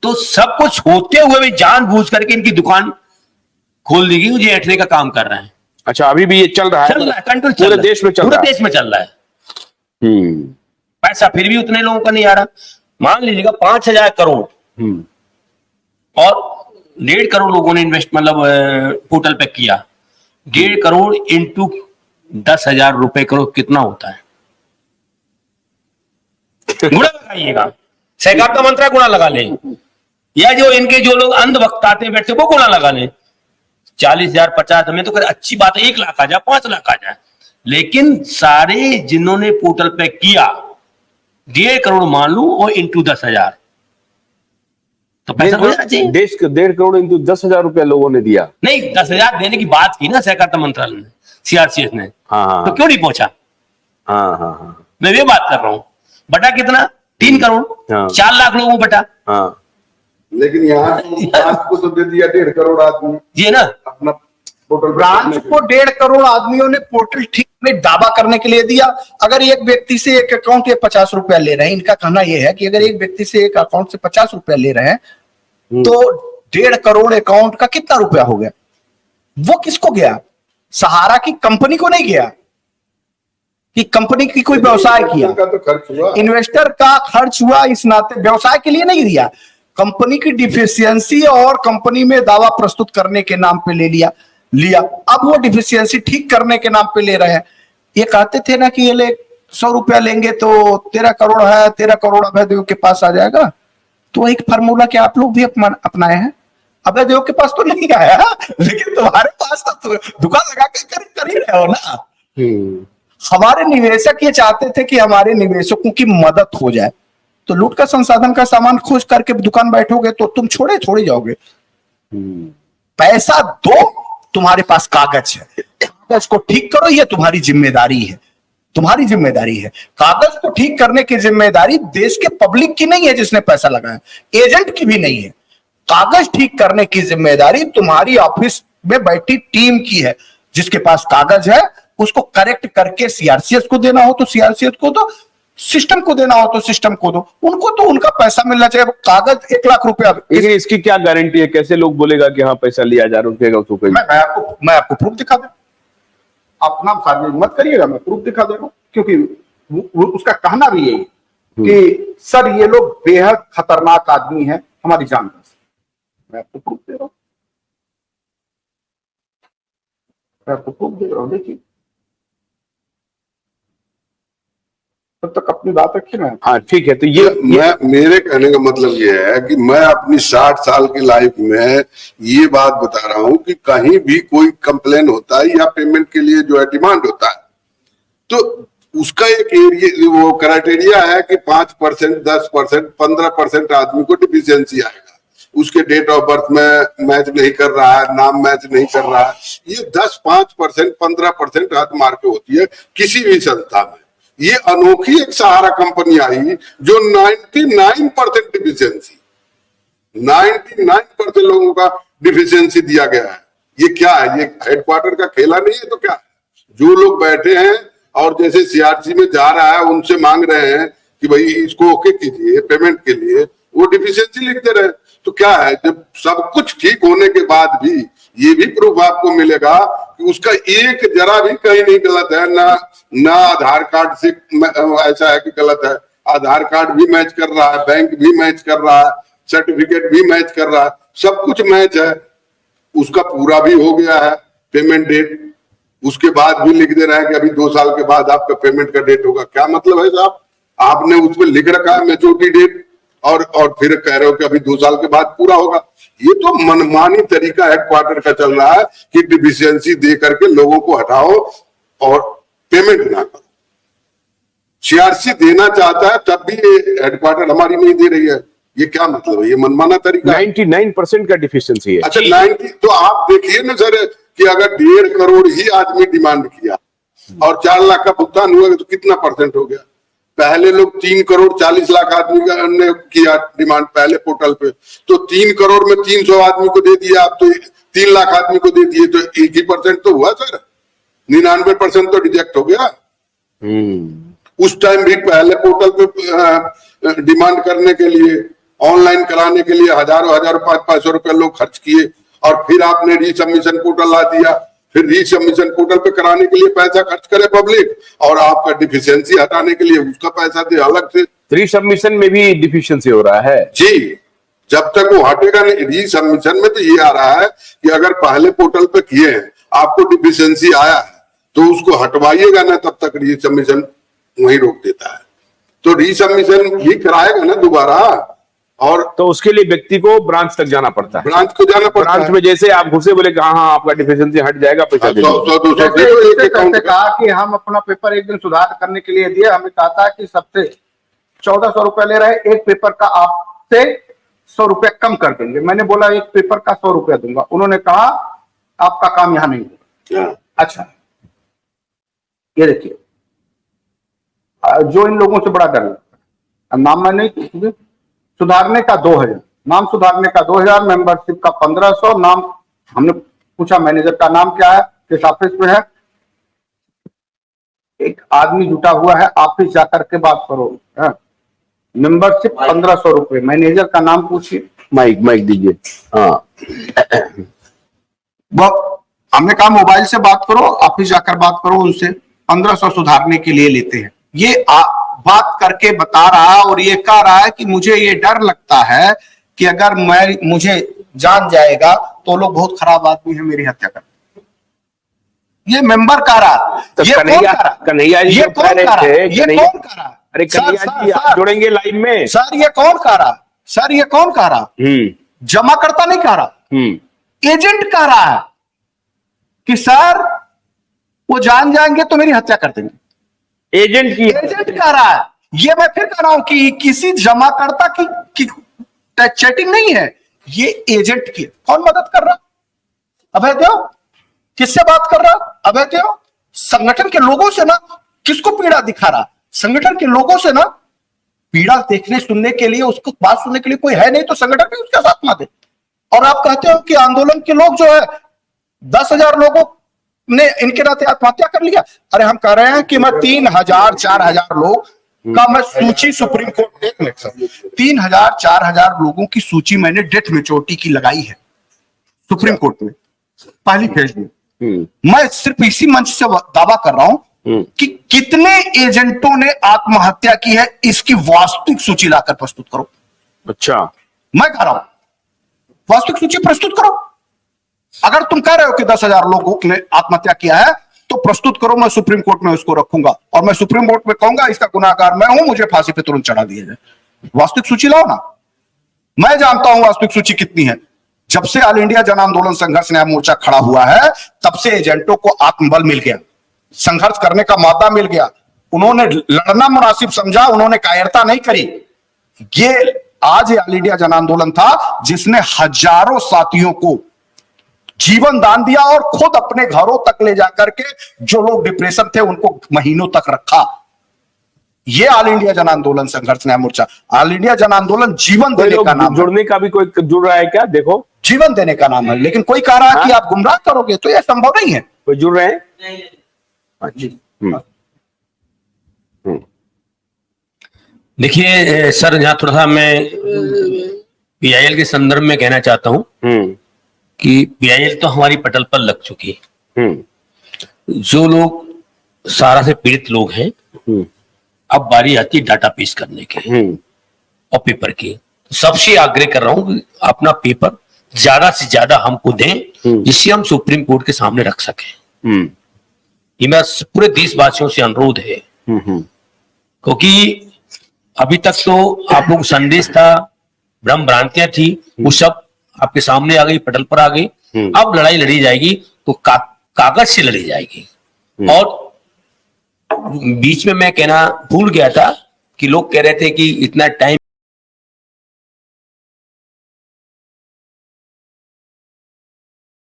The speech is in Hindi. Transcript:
तो सब कुछ होते हुए भी जानबूझ करके इनकी दुकान खोल दी गई, ये ऐठने का काम कर रहे हैं। अच्छा, अभी भी ये चल रहा है? कंट्रोल पूरे देश में चल रहा है? पूरे देश में चल रहा है। पैसा फिर भी उतने लोगों का नहीं आ रहा। मान लीजिएगा 5,000 करोड़ और 1.5 करोड़ लोगों ने इन्वेस्ट मतलब पोर्टल पे किया। 1.5 करोड़ इंटू 10,000 रुपए करोड़ कितना होता है? गुणा लगाइएगा, सहकारिता मंत्रालय गुणा लगा ले, या जो इनके जो लोग अंध वक्ताते बैठे वो गुणा लगा ले। 40,000 50 में तो कर अच्छी बात है, 1 लाख आ जाए, 5 लाख आ जाए, लेकिन सारे जिन्होंने पोर्टल पे किया 1.5 करोड़ मान लू और इंटू 10,000 तो पैसा हो जाना चाहिए। देश के 1.5 करोड़ इंटू 10,000 रुपया लोगों ने दिया। नहीं, 10,000 देने की बात की ना सहकारिता मंत्रालय ने, सीआरसीएस ने। हाँ, तो क्यों नहीं पहुंचा? हाँ, मैं ये बात कर रहा हूं। बटा कितना? 3 करोड़, 4 लाख लोगों बटा। हाँ, लेकिन यहाँ को तो दे दिया 1.5 करोड़ आदमी, ये ना अपना पोर्टल ब्रांच को 1.5 करोड़ आदमियों ने पोर्टल ठीक में दावा करने के लिए दिया। अगर एक व्यक्ति से एक अकाउंट 50 रुपया ले रहे हैं, इनका कहना यह है कि अगर एक व्यक्ति से एक अकाउंट से 50 रुपया ले रहे हैं तो 1.5 करोड़ अकाउंट का कितना रुपया हो गया? वो किसको गया? सहारा की कंपनी को नहीं गया कि कंपनी की कोई व्यवसाय किया, तो खर्च हुआ, इन्वेस्टर का खर्च हुआ, इस नाते व्यवसाय के लिए नहीं दिया, कंपनी की डिफिशियंसी और कंपनी में दावा प्रस्तुत करने के नाम पे ले लिया। अब वो डिफिशियंसी ठीक करने के नाम पे ले रहे हैं। ये कहते थे ना कि ये ले 100 रुपया लेंगे तो 13 करोड़ है, 13 करोड़ अभयदेव के पास आ जाएगा। तो एक फार्मूला क्या आप लोग भी अपनाए हैं? अभयदेव के पास तो नहीं आया, लेकिन तुम्हारे पास तो दुकान लगा के कर ही रहे हो ना। हमारे निवेशक ये चाहते थे कि हमारे निवेशकों की मदद हो जाए, तो लूट का संसाधन का सामान खोज करके दुकान बैठोगे तो तुम छोड़े जाओगे। पैसा दो, तुम्हारे पास कागज है, कागज को ठीक करो, ये तुम्हारी जिम्मेदारी है, तुम्हारी जिम्मेदारी है। कागज को ठीक करने की जिम्मेदारी देश के पब्लिक की नहीं है जिसने पैसा लगाया, एजेंट की भी नहीं है। कागज ठीक करने की जिम्मेदारी तुम्हारी ऑफिस में बैठी टीम की है। जिसके पास कागज है उसको करेक्ट करके सीआरसीएस को देना हो तो सीआरसीएस को दो, सिस्टम को देना हो तो सिस्टम को दो, उनको तो उनका पैसा मिलना चाहिए। कागज 1 लाख रुपया, इसकी क्या गारंटी है? कैसे लोग बोलेगा कि हाँ पैसा लिया जा रहा है? मैं आपको प्रूफ दिखा दूं, अपना फार्मिंग मत करिएगा, मैं प्रूफ दिखा दे रहा हूं, क्योंकि उसका कहना भी यही कि सर ये लोग बेहद खतरनाक आदमी है हमारी जान का। मैं आपको प्रूफ दे रहा हूं, देखिए। तब तक अपनी बात रखिए ना। हाँ ठीक है। तो ये मेरे कहने का मतलब ये है कि मैं अपनी 60 साल की लाइफ में ये बात बता रहा हूं कि कहीं भी कोई कंप्लेन होता है या पेमेंट के लिए जो है डिमांड होता है, तो उसका एक एरिया वो क्राइटेरिया है कि 5%, 10%, 15% आदमी को डिफिशियंसी आएगा। उसके डेट ऑफ बर्थ में मैच नहीं कर रहा है, नाम मैच नहीं कर रहा है। ये 10, 5%, 15% हाथ मार के होती है किसी भी संस्था में। ये अनोखी एक सहारा कंपनी आई जो 99% डिफिशियंसी, 99% लोगों का डिफिशियंसी दिया गया है। ये क्या है? ये हेडक्वार्टर का खेला नहीं है तो क्या है? जो लोग बैठे हैं और जैसे सीआरसी में जा रहा है उनसे मांग रहे हैं कि भाई इसको ओके कीजिए पेमेंट के लिए, वो डिफिशियंसी लिख दे रहे हैं। तो क्या है, जब सब कुछ ठीक होने के बाद भी ये भी प्रूफ आपको मिलेगा कि उसका एक जरा भी कहीं नहीं गलत है। ना आधार कार्ड से ऐसा है कि गलत है, आधार कार्ड भी मैच कर रहा है, बैंक भी मैच कर रहा है, सर्टिफिकेट भी मैच कर रहा है, सब कुछ मैच है। उसका पूरा भी हो गया है पेमेंट डेट, उसके बाद भी लिख दे रहे हैं कि अभी 2 साल के बाद आपका पेमेंट का डेट होगा। क्या मतलब है साहब? आपने उसमें लिख रखा है मैच्योरिटी डेट और फिर कह रहे हो कि अभी 2 साल के बाद पूरा होगा। ये तो मनमानी तरीका हेडक्वार्टर का चल रहा है कि डिफिशियंसी दे करके लोगों को हटाओ और पेमेंट ना करो। सीआरसी देना चाहता है तब भी ये हेडक्वार्टर हमारी नहीं दे रही है। ये क्या मतलब है? ये मनमाना तरीका। 99% का डिफिशियंसी है। अच्छा 90, तो आप देखिए ना सर कि अगर 1.5 करोड़ ही आदमी डिमांड किया और 4 लाख का भुगतान हुआ तो कितना परसेंट हो गया? पहले लोग 3 करोड़ 40 लाख आदमी ने किया डिमांड पहले पोर्टल पे, तो 3 करोड़ में 300 आदमी को दे दिया, आप तो 3 लाख आदमी को दे दिए, तो 1% तो हुआ सर। 99% तो रिजेक्ट हो गया। उस टाइम भी पहले पोर्टल पे डिमांड करने के लिए ऑनलाइन कराने के लिए हजारों 500 रुपए लोग खर्च किए, और फिर आपने रीसबमिशन पोर्टल ला दिया। फिर रीसबमिशन पोर्टल पे कराने के लिए पैसा खर्च करे पब्लिक, और आपका डिफिशियंसी हटाने के लिए उसका पैसा दे अलग से। रीसबमिशन में भी डिफिशियंसी हो रहा है जी, जब तक वो हटेगा नहीं। रीसबमिशन में तो ये आ रहा है कि अगर पहले पोर्टल पे किए हैं, आपको डिफिशियंसी आया है, तो उसको हटवाइएगा ना, तब तक रीसबमिशन वहीं रोक देता है। तो रीसबमिशन भी कराएगा ना दोबारा, और तो उसके लिए व्यक्ति को ब्रांच तक जाना पड़ता है। ब्रांच को जाना पड़ता है। ब्रांच में जैसे आप घुसे बोले कि हाँ आपका डिफिशियंसी हट जाएगा, पैसा दे 100-200 दे दो एक जैसे अकाउंट कहा कि हम अपना पेपर एक दिन सुधार करने के लिए दिए, हमें कहा था कि सबसे 1400 रुपए ले रहे, एक पेपर का आपसे 100 रुपए कम कर देंगे। मैंने बोला एक पेपर का 100 रुपया दूंगा। उन्होंने कहा आपका काम यहां नहीं होगा। अच्छा, ये देखिए, जो इन लोगों से बड़ा डर लगता है, नाम मैं नहीं, सुधारने का 2000, नाम सुधारने का 2000, मेंबरशिप का 1500, नाम हमने पूछा मैनेजर का नाम क्या है, किस ऑफिस में है, एक आदमी जुटा हुआ है, ऑफिस जाकर के बात करो। मेंबरशिप 1500 रुपए, मैनेजर का नाम पूछिए। माइक दीजिए। हाँ, हमने कहा मोबाइल से बात करो, ऑफिस जाकर बात करो उनसे, 1500 सुधारने के लिए लेते हैं। ये बात करके बता रहा, और ये कह रहा है कि मुझे ये डर लगता है कि अगर मुझे जान जाएगा तो लोग बहुत खराब आदमी है, मेरी हत्या कर। ये मेंबर कह रहा, तो ये कौन कह रहा, कन्हैया जी ये जो कौन कह कह रहा, रहे थे, ये कौन कह रहा? अरे कन्हैया जी आप सर, जुड़ेंगे लाइन में। सर ये कौन कह रहा, सर ये कौन कह रहा? जमा करता नहीं कह रहा, एजेंट कह रहा है कि सर वो जान जाएंगे तो मेरी हत्या कर देंगे। एजेंट कह रहा है। ये मैं फिर कह रहा हूं कि किसी जमाकर्ता की चैटिंग नहीं है, ये एजेंट की। कौन मदद कर रहा? अभय देव। किससे बात कर रहा? अभय देव। संगठन के लोगों से ना, किसको पीड़ा दिखा रहा? संगठन के लोगों से ना। पीड़ा देखने सुनने के लिए, उसको बात सुनने के लिए कोई है नहीं, तो संगठन भी उसके साथ ना दे। और आप कहते हो कि आंदोलन के लोग जो है 10,000 लोगों ने इनके नाते आत्महत्या कर लिया। अरे हम कह रहे हैं कि मैं 3,000 4,000 लोग का मैं सूची सुप्रीम कोर्ट, 1 मिनट सर, 3,000 4,000 लोगों की सूची मैंने डेथ मेच्योरिटी की लगाई है सुप्रीम कोर्ट में, पहली फेज में। मैं सिर्फ इसी मंच से दावा कर रहा हूं कि कितने एजेंटों ने आत्महत्या की है, इसकी वास्तविक सूची लाकर प्रस्तुत करो। अच्छा, मैं कह रहा हूं वास्तविक सूची प्रस्तुत करो। अगर तुम कह रहे हो कि 10,000 लोगों ने आत्महत्या किया है तो प्रस्तुत करो, मैं सुप्रीम कोर्ट में उसको रखूंगा, और मैं सुप्रीम कोर्ट में कहूंगा इसका गुनाहगार मैं हूं, मुझे फांसी पे तुरंत चढ़ा दिया जाए। वास्तविक सूची लाओ ना। मैं जानता हूं वास्तविक सूची कितनी है। जब से ऑल इंडिया जन आंदोलन संघर्ष न्याय मोर्चा खड़ा हुआ है, तब से एजेंटों को आत्मबल मिल गया, संघर्ष करने का मादा मिल गया, उन्होंने लड़ना मुनासिब समझा, उन्होंने कायरता नहीं करी। ये आज ऑल इंडिया जन आंदोलन था जिसने हजारों साथियों को जीवन दान दिया, और खुद अपने घरों तक ले जाकर के जो लोग डिप्रेशन थे उनको महीनों तक रखा। ये ऑल इंडिया जन आंदोलन संघर्ष न्याय मोर्चा। ऑल इंडिया जन आंदोलन जीवन देने का नाम, जुड़ने का भी कोई जुड़ रहा है क्या? देखो, जीवन देने का नाम है, लेकिन कोई कह रहा है कि आप गुमराह करोगे, तो यह संभव नहीं है। कोई जुड़ रहे हैं? देखिए सर, यहाँ थोड़ा सा मैं PIL के संदर्भ में कहना चाहता हूँ कि PIL तो हमारी पटल पर लग चुकी है। जो लोग सारा से पीड़ित लोग हैं, अब बारी आती है डाटा पेश करने की और पेपर की। सबसे आग्रह कर रहा हूं कि अपना पेपर ज्यादा से ज्यादा हमको दें, जिससे हम सुप्रीम कोर्ट के सामने रख सकें। ये मेरा पूरे देशवासियों से अनुरोध है, क्योंकि अभी तक तो आप लोग संदेश था, भ्रम भ्रांतियां थी, वो सब आपके सामने आ गई, पटल पर आ गई। अब लड़ाई लड़ी जाएगी तो कागज से लड़ी जाएगी। और बीच में मैं कहना भूल गया था कि लोग कह रहे थे कि इतना टाइम